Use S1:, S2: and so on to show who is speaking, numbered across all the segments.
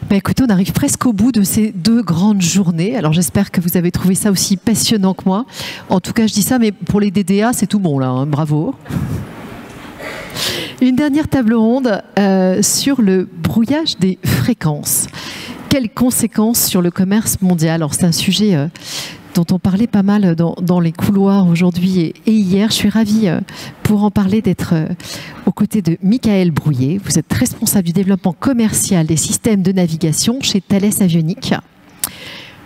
S1: Écoutez, on arrive presque au bout de ces 2 grandes journées. Alors j'espère que vous avez trouvé ça aussi passionnant que moi. En tout cas, je dis ça, mais pour les DDA, c'est tout bon là, hein, bravo. Une dernière table ronde sur le brouillage des fréquences. Quelles conséquences sur le commerce mondial? Alors c'est un sujet dont on parlait pas mal dans les couloirs aujourd'hui et hier. Je suis ravie pour en parler d'être aux côtés de Michael Brouillet. Vous êtes responsable du développement commercial des systèmes de navigation chez Thales Avionics.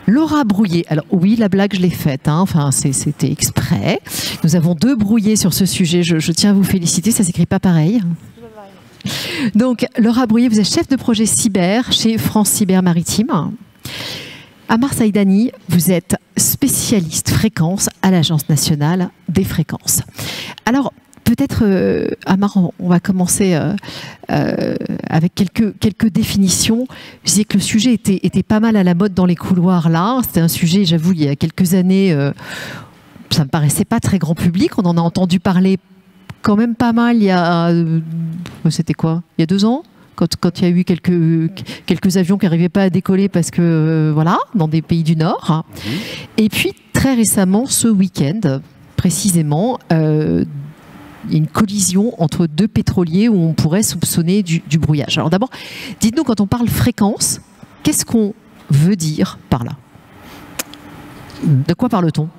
S1: Laura Brouillet, alors oui, la blague, je l'ai faite, hein. Enfin, c'était exprès. Nous avons 2 Brouillets sur ce sujet, je tiens à vous féliciter, ça ne s'écrit pas pareil. Donc, Laura Brouillet, vous êtes chef de projet cyber chez France Cyber Maritime. Amar Saïdani, vous êtes spécialiste fréquence à l'Agence nationale des fréquences. Alors, peut-être, Amar, on va commencer avec quelques définitions. Je disais que le sujet était pas mal à la mode dans les couloirs là. C'était un sujet, j'avoue, il y a quelques années, ça me paraissait pas très grand public. On en a entendu parler quand même pas mal il y a... C'était quoi? Il y a 2 ans? Quand il y a eu quelques avions qui n'arrivaient pas à décoller parce que, voilà, dans des pays du Nord. Et puis, très récemment, ce week-end, précisément, une collision entre 2 pétroliers où on pourrait soupçonner du brouillage. Alors d'abord, dites-nous, quand on parle fréquence, qu'est-ce qu'on veut dire par là? De quoi parle-t-on?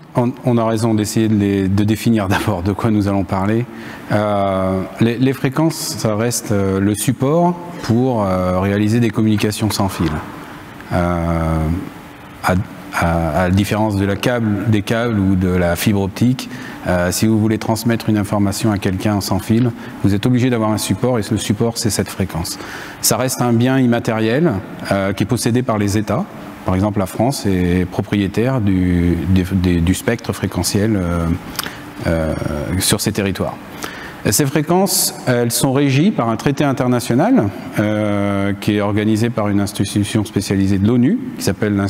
S2: On a raison d'essayer de définir d'abord de quoi nous allons parler. Les fréquences, ça reste le support pour réaliser des communications sans fil. À la différence de des câbles ou de la fibre optique, si vous voulez transmettre une information à quelqu'un sans fil, vous êtes obligé d'avoir un support et ce support, c'est cette fréquence. Ça reste un bien immatériel qui est possédé par les États. Par exemple, la France est propriétaire du spectre fréquentiel sur ses territoires. Ces fréquences, elles sont régies par un traité international qui est organisé par une institution spécialisée de l'ONU, qui s'appelle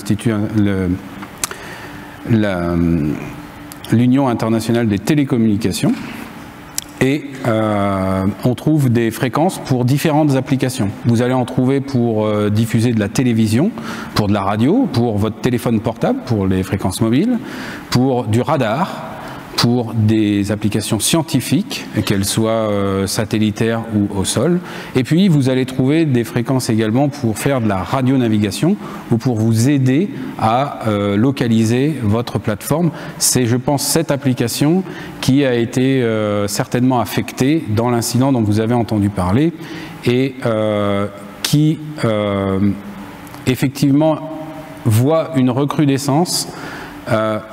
S2: l'Union internationale des télécommunications. Et on trouve des fréquences pour différentes applications. Vous allez en trouver pour diffuser de la télévision, pour de la radio, pour votre téléphone portable, pour les fréquences mobiles, pour du radar, pour des applications scientifiques, qu'elles soient satellitaires ou au sol. Et puis, vous allez trouver des fréquences également pour faire de la radionavigation ou pour vous aider à localiser votre plateforme. C'est, je pense, cette application qui a été certainement affectée dans l'incident dont vous avez entendu parler et qui, effectivement, voit une recrudescence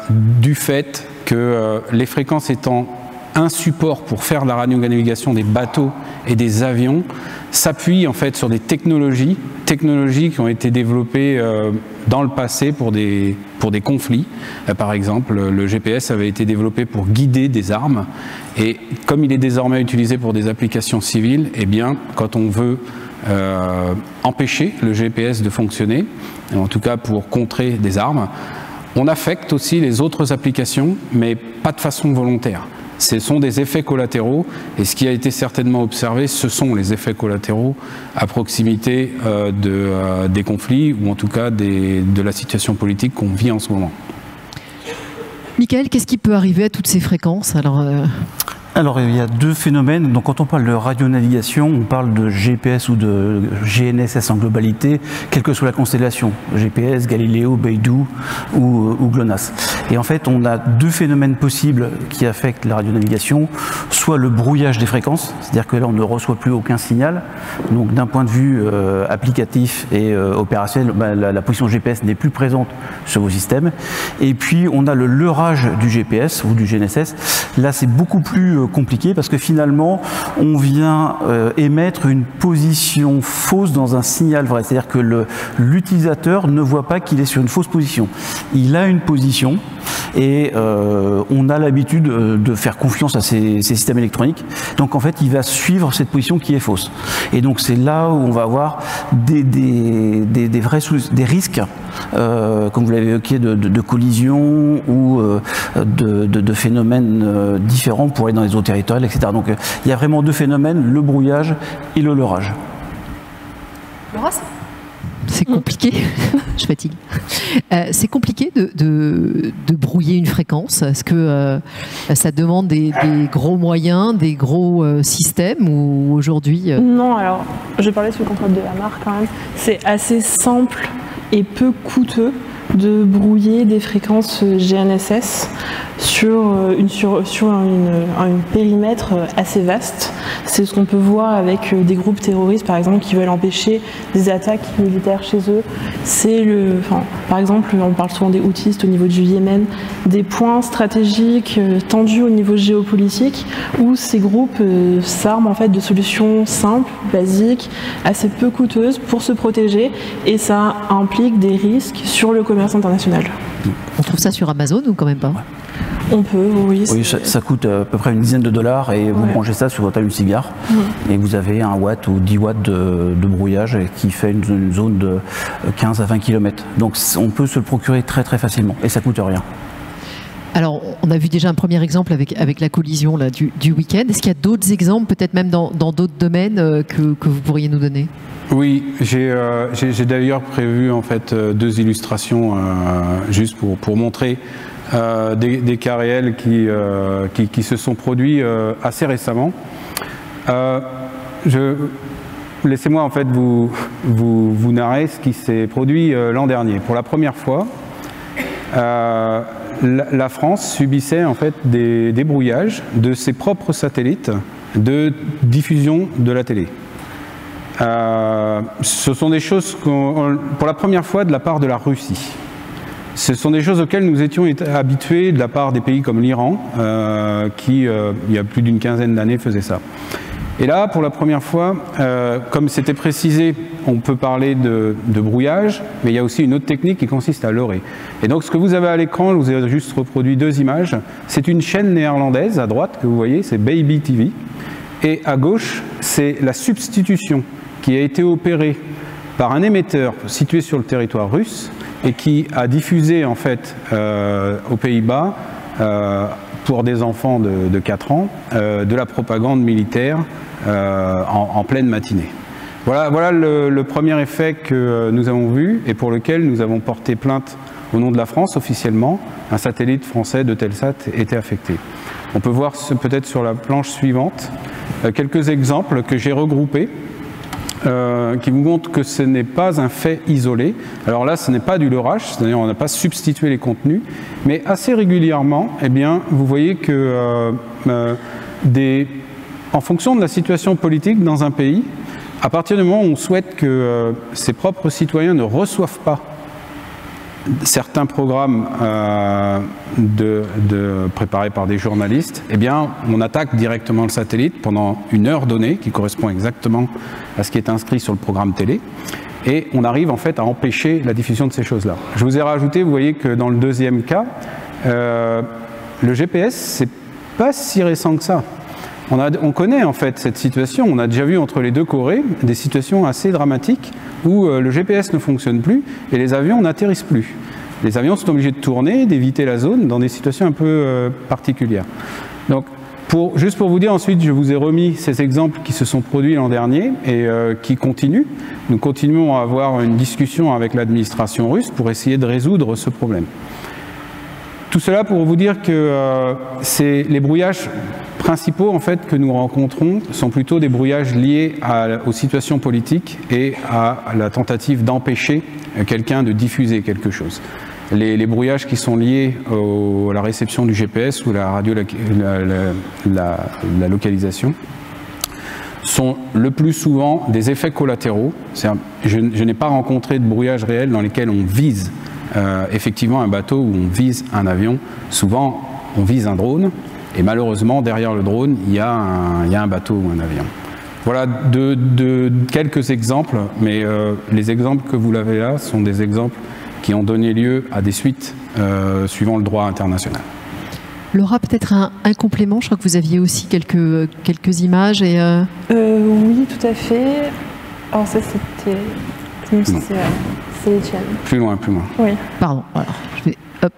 S2: du fait que les fréquences étant un support pour faire de la radionavigation des bateaux et des avions, s'appuient en fait sur des technologies qui ont été développées dans le passé pour des conflits. Par exemple, le GPS avait été développé pour guider des armes et comme il est désormais utilisé pour des applications civiles, eh bien, quand on veut empêcher le GPS de fonctionner, en tout cas pour contrer des armes, on affecte aussi les autres applications, mais pas de façon volontaire. Ce sont des effets collatéraux, et ce qui a été certainement observé, ce sont les effets collatéraux à proximité des conflits, ou en tout cas de la situation politique qu'on vit en ce moment.
S1: Michael, qu'est-ce qui peut arriver à toutes ces fréquences?
S3: Alors, il y a 2 phénomènes. Donc, quand on parle de radionavigation, on parle de GPS ou de GNSS en globalité, quelle que soit la constellation, GPS, Galileo, Beidou ou GLONASS. Et en fait, on a 2 phénomènes possibles qui affectent la radionavigation, soit le brouillage des fréquences, c'est-à-dire que là, on ne reçoit plus aucun signal. Donc, d'un point de vue applicatif et opérationnel, la position GPS n'est plus présente sur vos systèmes. Et puis, on a le leurrage du GPS ou du GNSS. Là, c'est beaucoup plus compliqué parce que finalement on vient émettre une position fausse dans un signal vrai, c'est-à-dire que l'utilisateur ne voit pas qu'il est sur une fausse position. Il a une position et on a l'habitude de faire confiance à ces systèmes électroniques, donc en fait il va suivre cette position qui est fausse et donc c'est là où on va avoir des risques comme vous l'avez évoqué de collision ou de phénomènes différents pour aller dans les eaux territoriales, etc. Donc il y a vraiment 2 phénomènes, le brouillage et le leurrage.
S1: Laura, c'est compliqué. Je fatigue. C'est compliqué de brouiller une fréquence. Est-ce que ça demande des gros moyens, des gros systèmes ou aujourd'hui
S4: Non, alors je parlais sous le contrôle de la marque quand même. C'est assez simple et peu coûteux de brouiller des fréquences GNSS sur un périmètre assez vaste. C'est ce qu'on peut voir avec des groupes terroristes, par exemple, qui veulent empêcher des attaques militaires chez eux. Par exemple, on parle souvent des Houthis au niveau du Yémen, des points stratégiques tendus au niveau géopolitique, où ces groupes s'arment en fait de solutions simples, basiques, assez peu coûteuses pour se protéger, et ça implique des risques sur le commerce international.
S1: On trouve ça sur Amazon ou quand même pas?
S4: On peut, oui.
S3: Oui, ça coûte à peu près une dizaine de dollars et vous branchez ça sur votre allume-cigare et vous avez 1 watt ou 10 watts de brouillage qui fait une zone de 15 à 20 km. Donc on peut se le procurer très très facilement et ça coûte rien.
S1: Alors, on a vu déjà un premier exemple avec la collision là, du week-end. Est-ce qu'il y a d'autres exemples, peut-être même dans d'autres domaines que vous pourriez nous donner?
S2: Oui, j'ai d'ailleurs prévu en fait 2 illustrations juste pour montrer des cas réels qui se sont produits assez récemment. Laissez-moi en fait vous narrer ce qui s'est produit l'an dernier. Pour la première fois, la France subissait en fait des brouillages de ses propres satellites de diffusion de la télé. Ce sont des choses pour la première fois de la part de la Russie. Ce sont des choses auxquelles nous étions habitués de la part des pays comme l'Iran, qui, il y a plus d'une quinzaine d'années, faisait ça. Et là, pour la première fois, comme c'était précisé, on peut parler de brouillage, mais il y a aussi une autre technique qui consiste à leurrer. Et donc, ce que vous avez à l'écran, je vous ai juste reproduit 2 images. C'est une chaîne néerlandaise, à droite, que vous voyez, c'est Baby TV. Et à gauche, c'est la substitution qui a été opérée par un émetteur situé sur le territoire russe, et qui a diffusé en fait aux Pays-Bas pour des enfants de 4 ans de la propagande militaire en pleine matinée. Voilà le premier effet que nous avons vu et pour lequel nous avons porté plainte au nom de la France officiellement. Un satellite français de Telsat était affecté. On peut voir peut-être sur la planche suivante quelques exemples que j'ai regroupés. Qui vous montre que ce n'est pas un fait isolé. Alors là, ce n'est pas du leurrage, c'est-à-dire on n'a pas substitué les contenus, mais assez régulièrement, eh bien, vous voyez que en fonction de la situation politique dans un pays, à partir du moment où on souhaite que ses propres citoyens ne reçoivent pas certains programmes préparés par des journalistes, eh bien, on attaque directement le satellite pendant une heure donnée, qui correspond exactement à ce qui est inscrit sur le programme télé, et on arrive en fait à empêcher la diffusion de ces choses-là. Je vous ai rajouté, vous voyez que dans le deuxième cas, le GPS, c'est pas si récent que ça. On connaît en fait cette situation, on a déjà vu entre les 2 Corées des situations assez dramatiques où le GPS ne fonctionne plus et les avions n'atterrissent plus. Les avions sont obligés de tourner, d'éviter la zone dans des situations un peu particulières. Donc, juste pour vous dire, ensuite, je vous ai remis ces exemples qui se sont produits l'an dernier et qui continuent. Nous continuons à avoir une discussion avec l'administration russe pour essayer de résoudre ce problème. Tout cela pour vous dire que les brouillages principaux en fait, que nous rencontrons sont plutôt des brouillages liés aux situations politiques et à la tentative d'empêcher quelqu'un de diffuser quelque chose. Les brouillages qui sont liés à la réception du GPS ou la localisation sont le plus souvent des effets collatéraux. Je n'ai pas rencontré de brouillage réel dans lesquels on vise effectivement un bateau ou on vise un avion. Souvent, on vise un drone et malheureusement, derrière le drone, il y a un bateau ou un avion. Voilà quelques exemples, mais les exemples que vous avez là sont des exemples qui ont donné lieu à des suites suivant le droit international.
S1: Laura, peut-être un complément. Je crois que vous aviez aussi quelques images. Et
S4: oui, tout à fait. Alors ça, c'était... C'est les tiennes.
S2: Plus loin.
S4: Oui.
S1: Pardon, alors, je vais... Hop.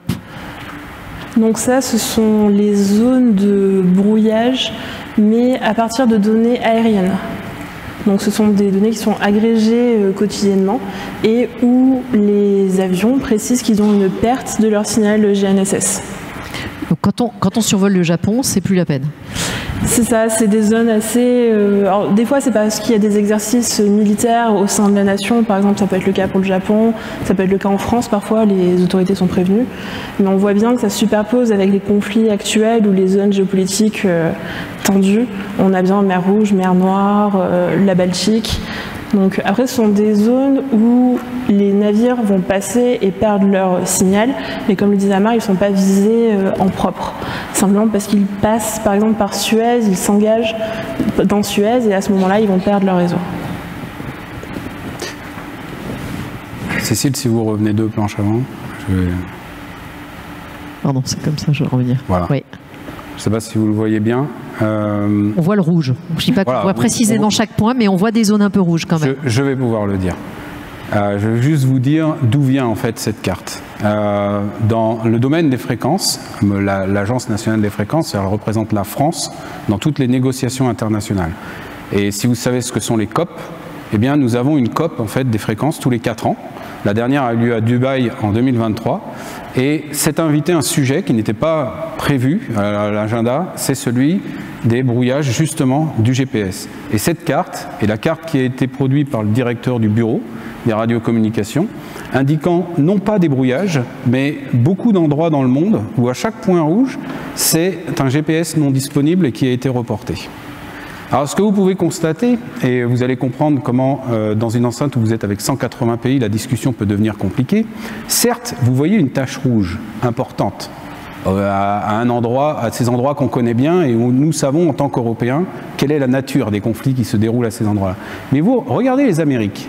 S4: Donc ça, ce sont les zones de brouillage, mais à partir de données aériennes. Donc ce sont des données qui sont agrégées quotidiennement et où les avions précisent qu'ils ont une perte de leur signal GNSS.
S1: Donc quand on survole le Japon, c'est plus la peine.
S4: C'est ça, c'est des zones assez... alors, des fois, c'est parce qu'il y a des exercices militaires au sein de la nation. Par exemple, ça peut être le cas pour le Japon, ça peut être le cas en France. Parfois, les autorités sont prévenues. Mais on voit bien que ça se superpose avec les conflits actuels ou les zones géopolitiques tendues. On a bien mer Rouge, mer Noire, la Baltique. Donc après, ce sont des zones où les navires vont passer et perdre leur signal, mais comme le disait Amar, ils ne sont pas visés en propre. Simplement parce qu'ils passent par exemple par Suez, ils s'engagent dans Suez et à ce moment-là, ils vont perdre leur réseau.
S2: Cécile, si vous revenez 2 planches avant, je vais...
S1: Pardon, c'est comme ça, je vais revenir.
S2: Voilà.
S1: Oui.
S2: Je ne sais pas si vous le voyez bien.
S1: On voit le rouge. Je ne dis pas qu'on voit préciser dans chaque point, mais on voit des zones un peu rouges quand même.
S2: Je vais pouvoir le dire. Je vais juste vous dire d'où vient en fait cette carte. Dans le domaine des fréquences, l'Agence nationale des fréquences, elle représente la France dans toutes les négociations internationales. Et si vous savez ce que sont les COP, eh bien nous avons une COP en fait des fréquences tous les 4 ans. La dernière a eu lieu à Dubaï en 2023 et s'est invité un sujet qui n'était pas prévu à l'agenda, c'est celui des brouillages justement du GPS. Et cette carte est la carte qui a été produite par le directeur du bureau des radiocommunications, indiquant non pas des brouillages, mais beaucoup d'endroits dans le monde où à chaque point rouge, c'est un GPS non disponible et qui a été reporté. Alors ce que vous pouvez constater, et vous allez comprendre comment dans une enceinte où vous êtes avec 180 pays, la discussion peut devenir compliquée, certes, vous voyez une tache rouge importante à ces endroits qu'on connaît bien et où nous savons en tant qu'Européens quelle est la nature des conflits qui se déroulent à ces endroits-là. Mais vous, regardez les Amériques.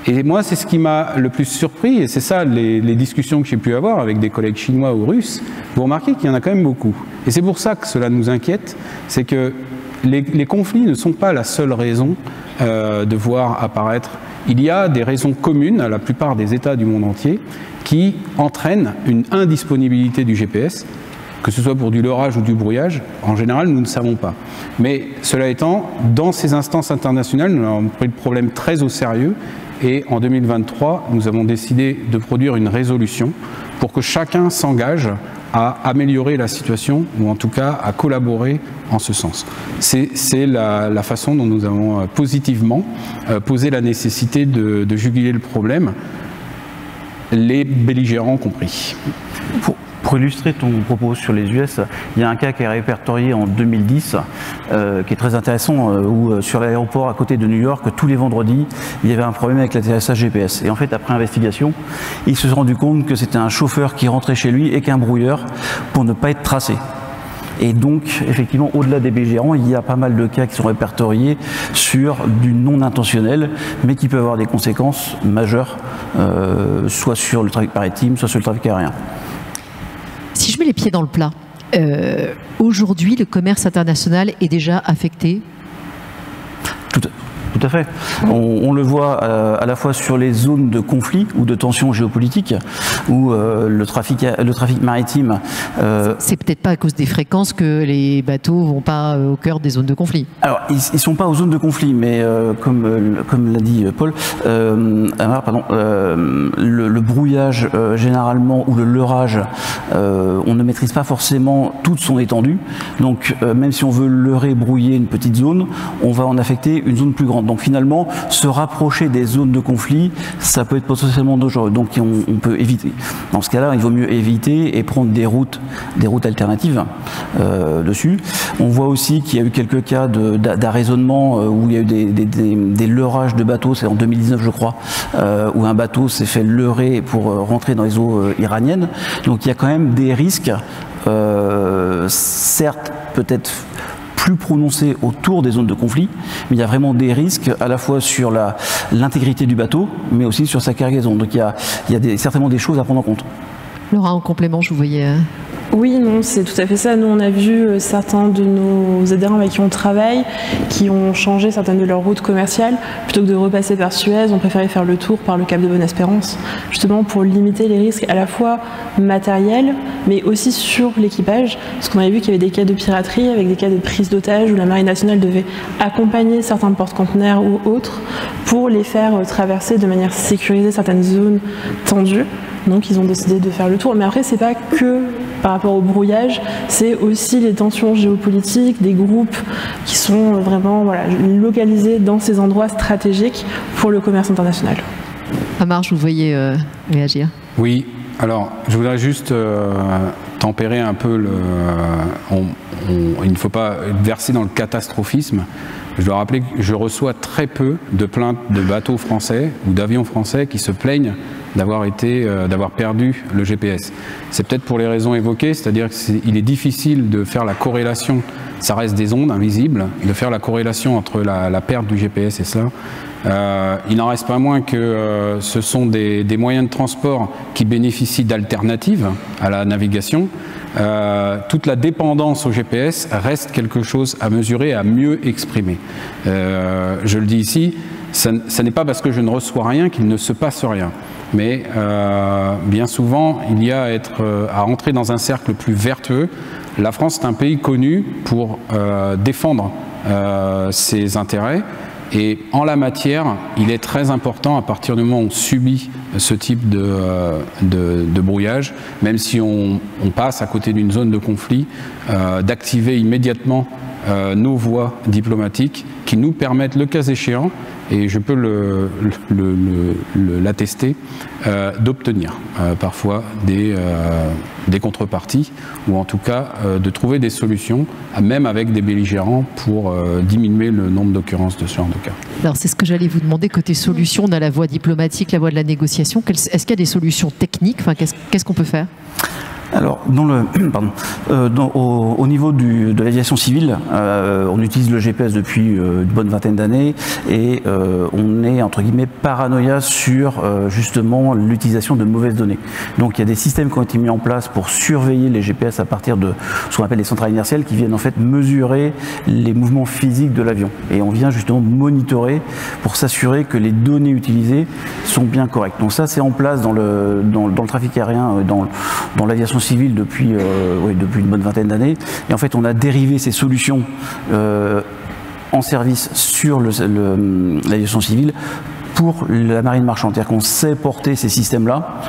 S2: Et moi, c'est ce qui m'a le plus surpris, et c'est ça les discussions que j'ai pu avoir avec des collègues chinois ou russes, vous remarquez qu'il y en a quand même beaucoup. Et c'est pour ça que cela nous inquiète, c'est que les conflits ne sont pas la seule raison de voir apparaître. Il y a des raisons communes à la plupart des États du monde entier qui entraînent une indisponibilité du GPS, que ce soit pour du leurrage ou du brouillage. En général, nous ne savons pas. Mais cela étant, dans ces instances internationales, nous avons pris le problème très au sérieux. Et en 2023, nous avons décidé de produire une résolution pour que chacun s'engage à améliorer la situation, ou en tout cas à collaborer en ce sens. C'est la façon dont nous avons positivement posé la nécessité de juguler le problème, les belligérants compris.
S3: Pour illustrer ton propos sur les US, il y a un cas qui est répertorié en 2010, qui est très intéressant, où sur l'aéroport à côté de New York, tous les vendredis, il y avait un problème avec l'atterrissage GPS. Et en fait, après investigation, ils se sont rendus compte que c'était un chauffeur qui rentrait chez lui et qu'un brouilleur pour ne pas être tracé. Et donc, effectivement, au-delà des belligérants, il y a pas mal de cas qui sont répertoriés sur du non intentionnel, mais qui peuvent avoir des conséquences majeures, soit sur le trafic maritime, soit sur le trafic aérien.
S1: Si je mets les pieds dans le plat, aujourd'hui, le commerce international est déjà affecté?
S3: Tout à fait. On le voit à la fois sur les zones de conflit ou de tensions géopolitiques, où le trafic maritime...
S1: C'est peut-être pas à cause des fréquences que les bateaux vont pas au cœur des zones de conflit.
S3: Alors, ils sont pas aux zones de conflit, mais comme l'a dit Paul, le brouillage généralement, ou le leurrage, on ne maîtrise pas forcément toute son étendue. Donc, même si on veut leurrer, brouiller une petite zone, on va en affecter une zone plus grande. Donc finalement, se rapprocher des zones de conflit, ça peut être potentiellement dangereux. Donc on peut éviter. Dans ce cas-là, il vaut mieux éviter et prendre des routes alternatives dessus. On voit aussi qu'il y a eu quelques cas d'arraisonnement où il y a eu des leurrages de bateaux, c'est en 2019 je crois, où un bateau s'est fait leurrer pour rentrer dans les eaux iraniennes. Donc il y a quand même des risques, certes peut-être plus prononcé autour des zones de conflit, mais il y a vraiment des risques à la fois sur l'intégrité du bateau, mais aussi sur sa cargaison. Donc il y a certainement des choses à prendre en compte.
S1: Laura, en complément, je vous voyais...
S4: Oui, non, c'est tout à fait ça. Nous, on a vu certains de nos adhérents avec qui on travaille qui ont changé certaines de leurs routes commerciales. Plutôt que de repasser par Suez, on préférait faire le tour par le Cap de Bonne-Espérance, justement pour limiter les risques à la fois matériels, mais aussi sur l'équipage. Parce qu'on avait vu qu'il y avait des cas de piraterie, avec des cas de prise d'otages, où la Marine nationale devait accompagner certains porte-conteneurs ou autres pour les faire traverser de manière sécurisée certaines zones tendues. Donc ils ont décidé de faire le tour. Mais après, c'est pas que par rapport au brouillage, c'est aussi les tensions géopolitiques, des groupes qui sont vraiment localisés dans ces endroits stratégiques pour le commerce international.
S1: Amar, je vous voyais réagir.
S2: Oui, alors je voudrais juste tempérer un peu il ne faut pas verser dans le catastrophisme. Je dois rappeler que je reçois très peu de plaintes de bateaux français ou d'avions français qui se plaignent d'avoir perdu le GPS. C'est peut-être pour les raisons évoquées, c'est-à-dire qu'il est difficile de faire la corrélation, ça reste des ondes invisibles, de faire la corrélation entre la perte du GPS et cela. Il n'en reste pas moins que ce sont des moyens de transport qui bénéficient d'alternatives à la navigation. Toute la dépendance au GPS reste quelque chose à mesurer, à mieux exprimer. Je le dis ici, ça n'est pas parce que je ne reçois rien qu'il ne se passe rien. Mais bien souvent, il y a à rentrer dans un cercle plus vertueux. La France est un pays connu pour défendre ses intérêts. Et en la matière, il est très important, à partir du moment où on subit ce type de brouillage, même si on passe à côté d'une zone de conflit, d'activer immédiatement nos voies diplomatiques qui nous permettent, le cas échéant, et je peux l'attester, d'obtenir parfois des contreparties, ou en tout cas de trouver des solutions, même avec des belligérants, pour diminuer le nombre d'occurrences de ce genre de cas.
S1: Alors c'est ce que j'allais vous demander, côté solution, on a la voie diplomatique, la voie de la négociation. Est-ce qu'il y a des solutions techniques? Enfin, qu'est-ce qu'on peut faire?
S3: Alors, au niveau de l'aviation civile, on utilise le GPS depuis une bonne vingtaine d'années et on est, entre guillemets, paranoïa sur justement l'utilisation de mauvaises données. Donc il y a des systèmes qui ont été mis en place pour surveiller les GPS à partir de ce qu'on appelle les centrales inertielles qui viennent en fait mesurer les mouvements physiques de l'avion. Et on vient justement monitorer pour s'assurer que les données utilisées sont bien correctes. Donc ça, c'est en place dans le trafic aérien, dans l'aviation civile depuis une bonne vingtaine d'années. Et en fait, on a dérivé ces solutions en service sur l'aviation civile pour la marine marchande. C'est-à-dire qu'on sait porter ces systèmes-là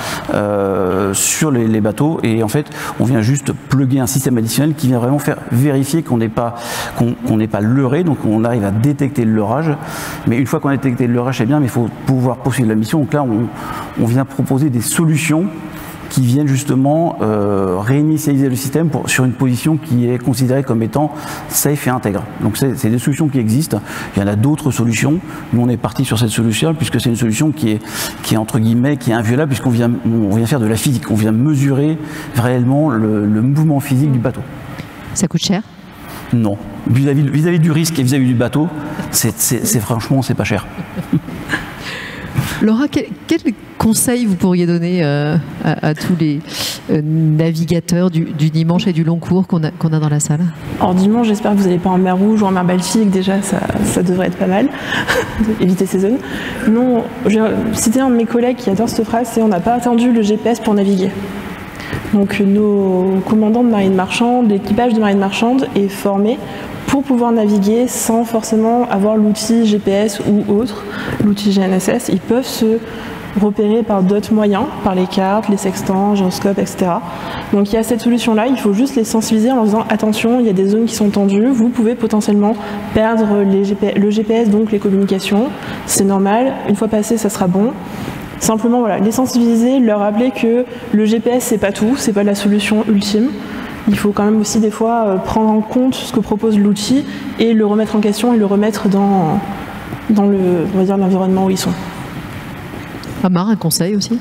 S3: sur les bateaux et en fait, on vient juste plugger un système additionnel qui vient vraiment faire vérifier qu'on n'est pas leurré, donc on arrive à détecter le leurrage. Mais une fois qu'on a détecté le leurrage, c'est bien, mais il faut pouvoir poursuivre la mission. Donc là, on vient proposer des solutions qui viennent justement réinitialiser le système sur une position qui est considérée comme étant safe et intègre. Donc c'est des solutions qui existent. Il y en a d'autres solutions. Nous on est parti sur cette solution puisque c'est une solution qui est entre guillemets qui est inviolable puisqu'on vient faire de la physique. On vient mesurer réellement le mouvement physique du bateau.
S1: Ça coûte cher?
S3: Non. Vis-à-vis du risque et vis-à-vis du bateau, franchement c'est pas cher.
S1: Laura, quel conseil vous pourriez donner à tous les navigateurs du dimanche et du long cours qu'on a dans la salle?
S4: Alors dimanche, j'espère que vous n'allez pas en mer Rouge ou en mer Baltique, déjà ça devrait être pas mal, éviter ces zones. Non, je vais citer un de mes collègues qui adore cette phrase, c'est « on n'a pas attendu le GPS pour naviguer ». Donc nos commandants de marine marchande, l'équipage de marine marchande est formé pour pouvoir naviguer sans forcément avoir l'outil GPS ou autre, l'outil GNSS. Ils peuvent se repérer par d'autres moyens, par les cartes, les sextants, gyroscopes, etc. Donc il y a cette solution-là, il faut juste les sensibiliser en leur disant attention, il y a des zones qui sont tendues, vous pouvez potentiellement perdre le GPS, donc les communications, c'est normal, une fois passé ça sera bon. Simplement voilà, les sensibiliser, leur rappeler que le GPS c'est pas tout, c'est pas la solution ultime. Il faut quand même aussi des fois prendre en compte ce que propose l'outil et le remettre en question et le remettre dans l'environnement où ils sont.
S1: Amar, un conseil aussi?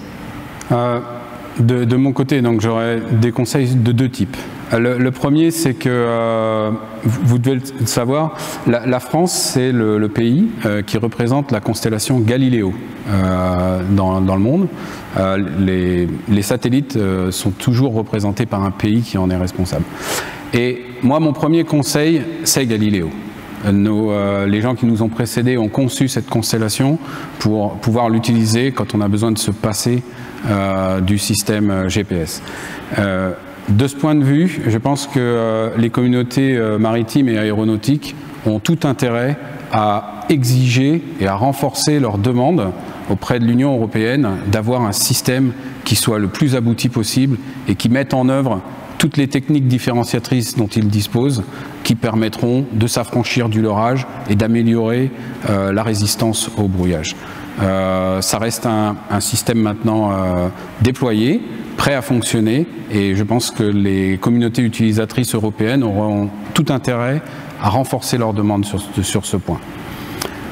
S2: De mon côté, donc j'aurais des conseils de deux types. Le premier, c'est que, vous devez le savoir, la France, c'est le pays qui représente la constellation Galiléo dans le monde. Les satellites sont toujours représentés par un pays qui en est responsable. Et moi, mon premier conseil, c'est Galiléo. Les gens qui nous ont précédés ont conçu cette constellation pour pouvoir l'utiliser quand on a besoin de se passer du système GPS. De ce point de vue, je pense que les communautés maritimes et aéronautiques ont tout intérêt à exiger et à renforcer leurs demandes auprès de l'Union européenne d'avoir un système qui soit le plus abouti possible et qui mette en œuvre toutes les techniques différenciatrices dont ils disposent, qui permettront de s'affranchir du leurrage et d'améliorer la résistance au brouillage. Ça reste un système maintenant déployé, prêt à fonctionner, et je pense que les communautés utilisatrices européennes auront tout intérêt à renforcer leurs demandes sur ce point.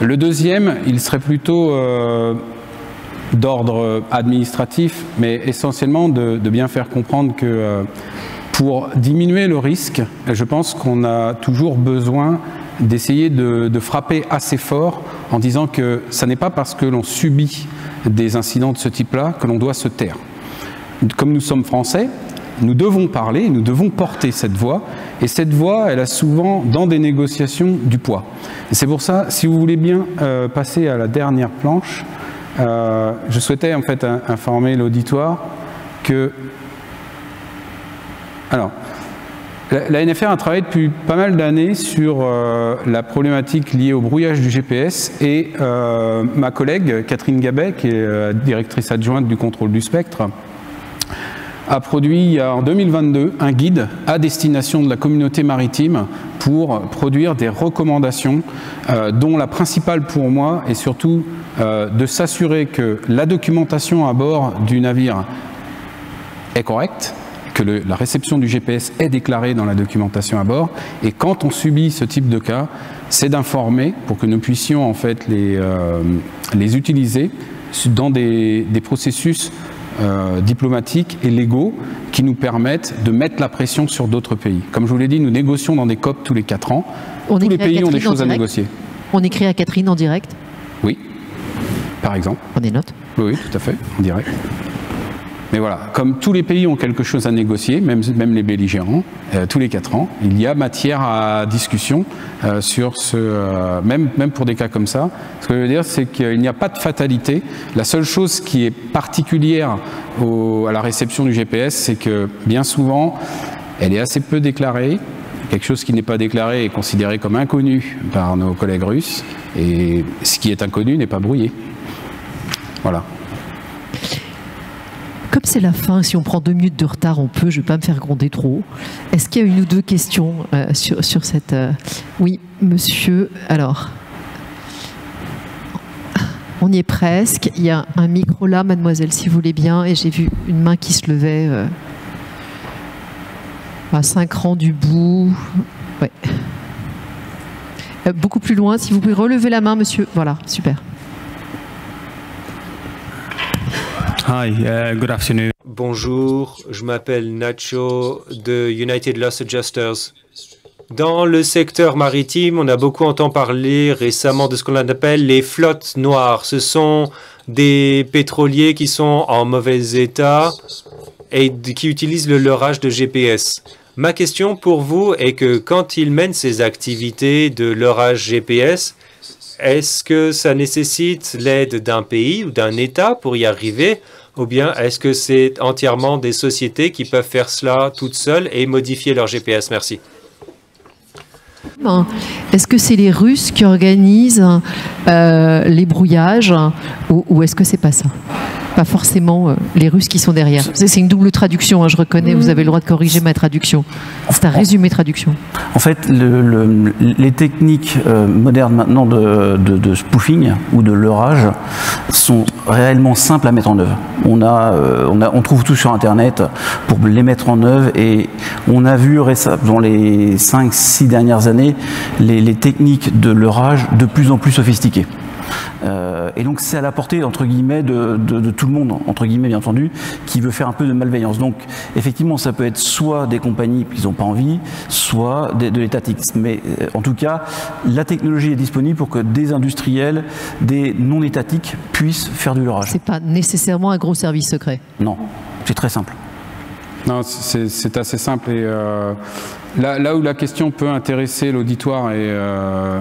S2: Le deuxième, il serait plutôt d'ordre administratif, mais essentiellement de bien faire comprendre que pour diminuer le risque, je pense qu'on a toujours besoin d'essayer de frapper assez fort en disant que ce n'est pas parce que l'on subit des incidents de ce type-là que l'on doit se taire. Comme nous sommes français, nous devons parler, nous devons porter cette voix, et cette voix, elle a souvent, dans des négociations, du poids. Et c'est pour ça, si vous voulez bien passer à la dernière planche, je souhaitais en fait informer l'auditoire que... Alors, la NFR a travaillé depuis pas mal d'années sur la problématique liée au brouillage du GPS, et ma collègue Catherine Gabet, qui est directrice adjointe du contrôle du spectre, a produit en 2022 un guide à destination de la communauté maritime pour produire des recommandations dont la principale pour moi est surtout de s'assurer que la documentation à bord du navire est correcte, que la réception du GPS est déclarée dans la documentation à bord, et quand on subit ce type de cas, c'est d'informer pour que nous puissions en fait les utiliser dans des processus diplomatiques et légaux qui nous permettent de mettre la pression sur d'autres pays. Comme je vous l'ai dit, nous négocions dans des COP tous les 4 ans. Tous les pays ont des choses à négocier.
S1: On écrit à Catherine en direct?
S2: Oui, par exemple.
S1: Prenez note.
S2: Oui, tout à fait, en direct. Mais voilà, comme tous les pays ont quelque chose à négocier, même les belligérants, tous les 4 ans, il y a matière à discussion sur même pour des cas comme ça. Ce que je veux dire, c'est qu'il n'y a pas de fatalité. La seule chose qui est particulière à la réception du GPS, c'est que bien souvent, elle est assez peu déclarée. Quelque chose qui n'est pas déclaré est considéré comme inconnu par nos collègues russes, et ce qui est inconnu n'est pas brouillé. Voilà.
S1: Comme c'est la fin, si on prend 2 minutes de retard, on peut, je ne vais pas me faire gronder trop. Est-ce qu'il y a une ou deux questions sur cette... Oui, monsieur, alors... On y est presque. Il y a un micro là, mademoiselle, si vous voulez bien, et j'ai vu une main qui se levait à 5 rangs du bout. Ouais. Beaucoup plus loin, si vous pouvez relever la main, monsieur. Voilà, super.
S5: Hi, good afternoon.
S6: Bonjour, je m'appelle Nacho de United Loss Adjusters. Dans le secteur maritime, on a beaucoup entendu parler récemment de ce qu'on appelle les flottes noires. Ce sont des pétroliers qui sont en mauvais état et qui utilisent le leurrage de GPS. Ma question pour vous est que quand ils mènent ces activités de leurrage GPS, est-ce que ça nécessite l'aide d'un pays ou d'un État pour y arriver, ou bien est-ce que c'est entièrement des sociétés qui peuvent faire cela toutes seules et modifier leur GPS? Merci.
S1: Est-ce que c'est les Russes qui organisent les brouillages, ou est-ce que c'est pas ça? Pas forcément les Russes qui sont derrière. C'est une double traduction, hein, je reconnais, vous avez le droit de corriger ma traduction. C'est un résumé traduction.
S3: En fait, les techniques modernes maintenant de spoofing ou de leurrage sont réellement simples à mettre en œuvre. On trouve tout sur Internet pour les mettre en œuvre, et on a vu dans les 5-6 dernières années les techniques de leurrage de plus en plus sophistiquées. Et donc c'est à la portée, entre guillemets, de tout le monde, entre guillemets bien entendu, qui veut faire un peu de malveillance. Donc effectivement, ça peut être soit des compagnies qui n'ont pas envie, soit de l'étatique. Mais en tout cas, la technologie est disponible pour que des industriels, des non-étatiques puissent faire du leurrage.
S1: C'est pas nécessairement un gros service secret.
S3: Non, c'est très simple.
S2: Non, c'est assez simple. Et là où la question peut intéresser l'auditoire et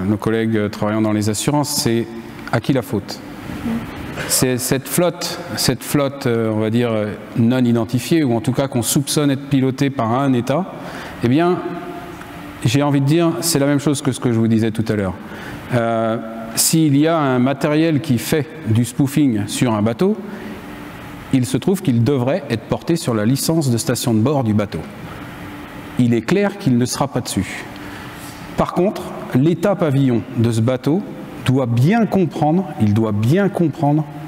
S2: nos collègues travaillant dans les assurances, c'est à qui la faute? C'est cette flotte, on va dire, non identifiée, ou en tout cas qu'on soupçonne être pilotée par un État, eh bien, j'ai envie de dire, c'est la même chose que ce que je vous disais tout à l'heure. S'il y a un matériel qui fait du spoofing sur un bateau, il se trouve qu'il devrait être porté sur la licence de station de bord du bateau. Il est clair qu'il ne sera pas dessus. Par contre, l'État pavillon de ce bateau doit bien comprendre,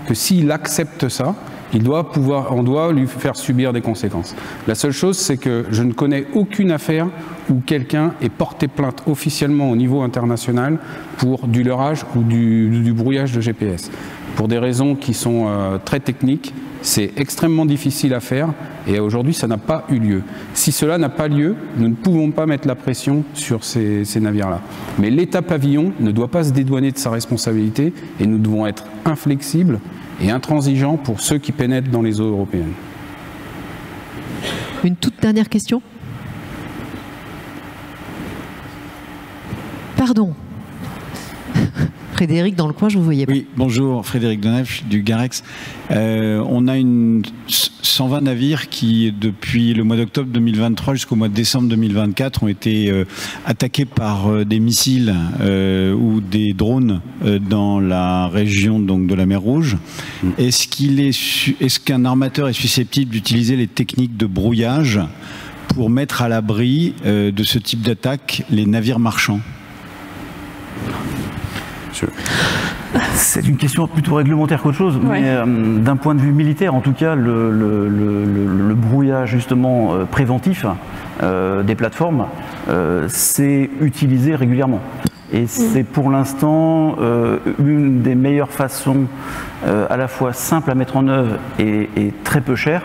S2: que s'il accepte ça, on doit lui faire subir des conséquences. La seule chose, c'est que je ne connais aucune affaire où quelqu'un ait porté plainte officiellement au niveau international pour du leurrage ou du brouillage de GPS. Pour des raisons qui sont très techniques, c'est extrêmement difficile à faire et aujourd'hui ça n'a pas eu lieu. Si cela n'a pas lieu, nous ne pouvons pas mettre la pression sur ces navires-là. Mais l'État pavillon ne doit pas se dédouaner de sa responsabilité et nous devons être inflexibles et intransigeants pour ceux qui pénètrent dans les eaux européennes.
S1: Une toute dernière question. Pardon. Frédéric, dans le coin, je vous voyais pas.
S7: Oui, bonjour, Frédéric Denef du Garex. On a 120 navires qui, depuis le mois d'octobre 2023 jusqu'au mois de décembre 2024, ont été attaqués par des missiles ou des drones dans la région donc, de la mer Rouge. Est-ce qu'un armateur est susceptible d'utiliser les techniques de brouillage pour mettre à l'abri de ce type d'attaque les navires marchands ?
S3: C'est une question plutôt réglementaire qu'autre chose,
S4: Ouais.
S3: mais d'un point de vue militaire, en tout cas, le brouillage justement préventif des plateformes, c'est utilisé régulièrement. Et c'est pour l'instant une des meilleures façons à la fois simple à mettre en œuvre et très peu chère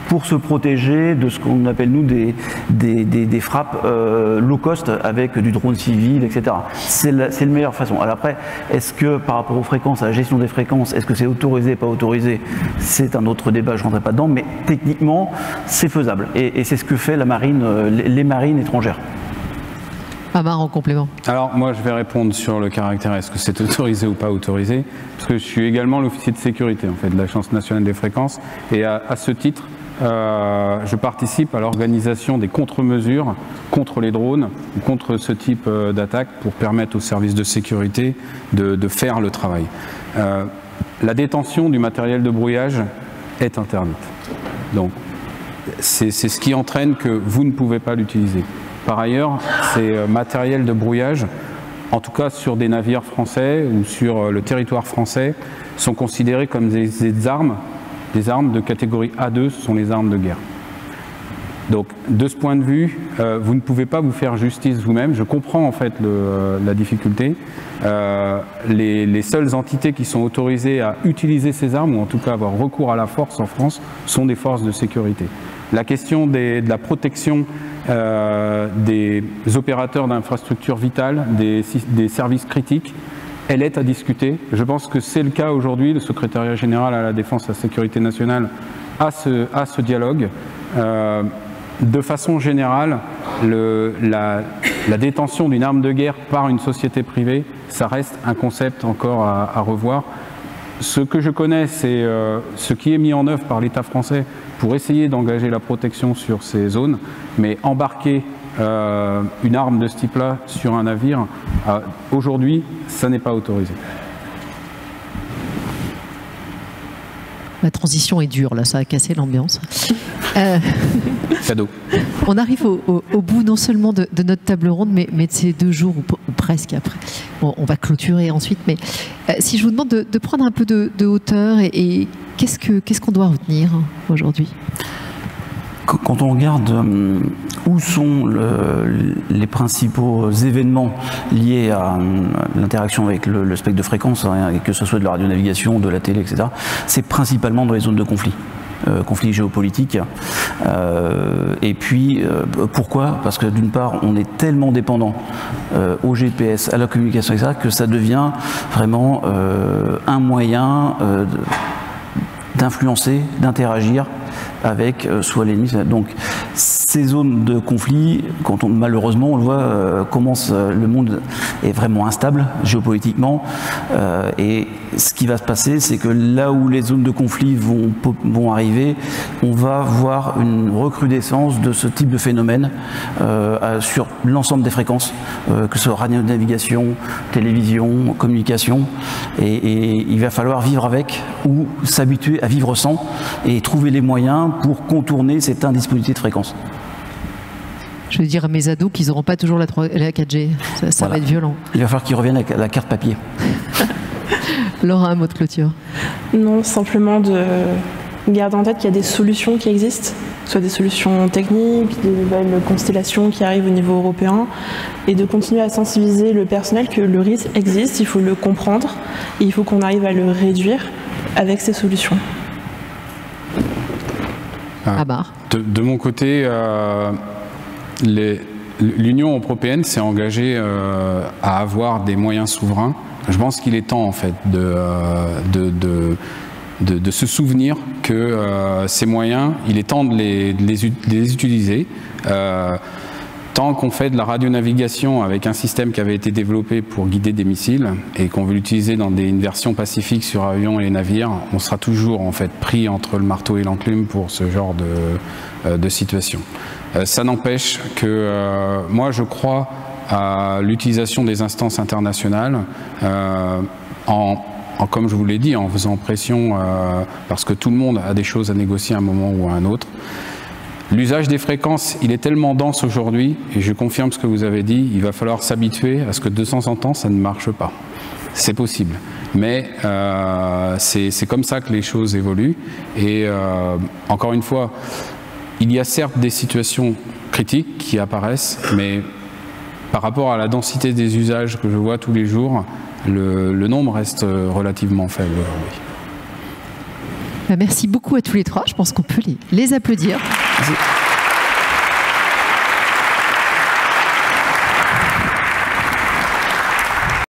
S3: pour se protéger de ce qu'on appelle nous des frappes low cost avec du drone civil, etc. C'est la meilleure façon. Alors après, est-ce que par rapport aux fréquences, à la gestion des fréquences, est-ce que c'est autorisé, pas autorisé? C'est un autre débat, je ne rentrerai pas dedans, mais techniquement, c'est faisable. Et c'est ce que fait la marine, les marines étrangères.
S1: Amar, en complément.
S2: Alors moi je vais répondre sur le caractère, est-ce que c'est autorisé ou pas autorisé, parce que je suis également l'officier de sécurité en fait, de l'Agence nationale des fréquences, et à ce titre, je participe à l'organisation des contre-mesures contre les drones, ou contre ce type d'attaque, pour permettre aux services de sécurité de faire le travail. La détention du matériel de brouillage est interdite. Donc c'est ce qui entraîne que vous ne pouvez pas l'utiliser. Par ailleurs, ces matériels de brouillage, en tout cas sur des navires français ou sur le territoire français, sont considérés comme des armes de catégorie A2, ce sont les armes de guerre. Donc de ce point de vue, vous ne pouvez pas vous faire justice vous-même. Je comprends en fait la difficulté. Les seules entités qui sont autorisées à utiliser ces armes, ou en tout cas avoir recours à la force en France, sont des forces de sécurité. La question de la protection des opérateurs d'infrastructures vitales, des services critiques, elle est à discuter. Je pense que c'est le cas aujourd'hui. Le secrétariat général à la Défense et à la Sécurité nationale a ce dialogue. De façon générale, la détention d'une arme de guerre par une société privée, ça reste un concept encore à revoir. Ce que je connais, c'est ce qui est mis en œuvre par l'État français pour essayer d'engager la protection sur ces zones, mais embarquer une arme de ce type-là sur un navire, aujourd'hui, ça n'est pas autorisé.
S1: La transition est dure, là, ça a cassé l'ambiance.
S2: Cadeau.
S1: On arrive au bout non seulement de notre table ronde, mais de ces 2 jours, ou presque après. Bon, on va clôturer ensuite, mais si je vous demande de prendre un peu de hauteur, et qu'est-ce qu'on doit retenir aujourd'hui ?
S3: Quand on regarde où où sont les principaux événements liés à l'interaction avec le spectre de fréquence, hein, que ce soit de la radionavigation, de la télé, etc. C'est principalement dans les zones de conflit. Conflit géopolitique. Et puis, pourquoi? Parce que d'une part, on est tellement dépendant au GPS, à la communication, etc., que ça devient vraiment un moyen d'influencer, d'interagir avec soit l'ennemi. Donc, ces zones de conflit, malheureusement, on le voit, le monde est vraiment instable géopolitiquement. Et ce qui va se passer, c'est que là où les zones de conflit vont arriver, on va voir une recrudescence de ce type de phénomène sur l'ensemble des fréquences, que ce soit radionavigation, télévision, communication. Et il va falloir vivre avec ou s'habituer à vivre sans et trouver les moyens pour contourner cette indisponibilité de fréquence.
S1: Je veux dire à mes ados qu'ils n'auront pas toujours la 4G. Ça va être violent.
S3: Il va falloir qu'ils reviennent à la carte papier.
S1: Laura, un mot de clôture.
S4: Non, simplement de garder en tête qu'il y a des solutions qui existent, soit des solutions techniques, des nouvelles constellations qui arrivent au niveau européen, et de continuer à sensibiliser le personnel que le risque existe, il faut le comprendre, et il faut qu'on arrive à le réduire avec ces solutions.
S2: De mon côté, l'Union européenne s'est engagée à avoir des moyens souverains. Je pense qu'il est temps en fait de se souvenir que ces moyens, il est temps de les utiliser. Tant qu'on fait de la radionavigation avec un système qui avait été développé pour guider des missiles et qu'on veut l'utiliser dans une version pacifique sur avions et les navires, on sera toujours en fait pris entre le marteau et l'enclume pour ce genre de situation. Ça n'empêche que moi je crois à l'utilisation des instances internationales comme je vous l'ai dit, en faisant pression parce que tout le monde a des choses à négocier à un moment ou à un autre. L'usage des fréquences, il est tellement dense aujourd'hui, et je confirme ce que vous avez dit, il va falloir s'habituer à ce que de temps en temps, ça ne marche pas. C'est possible. Mais c'est comme ça que les choses évoluent. Et encore une fois, il y a certes des situations critiques qui apparaissent, mais par rapport à la densité des usages que je vois tous les jours, le nombre reste relativement faible aujourd'hui.
S1: Merci beaucoup à tous les trois. Je pense qu'on peut les applaudir.
S3: Merci.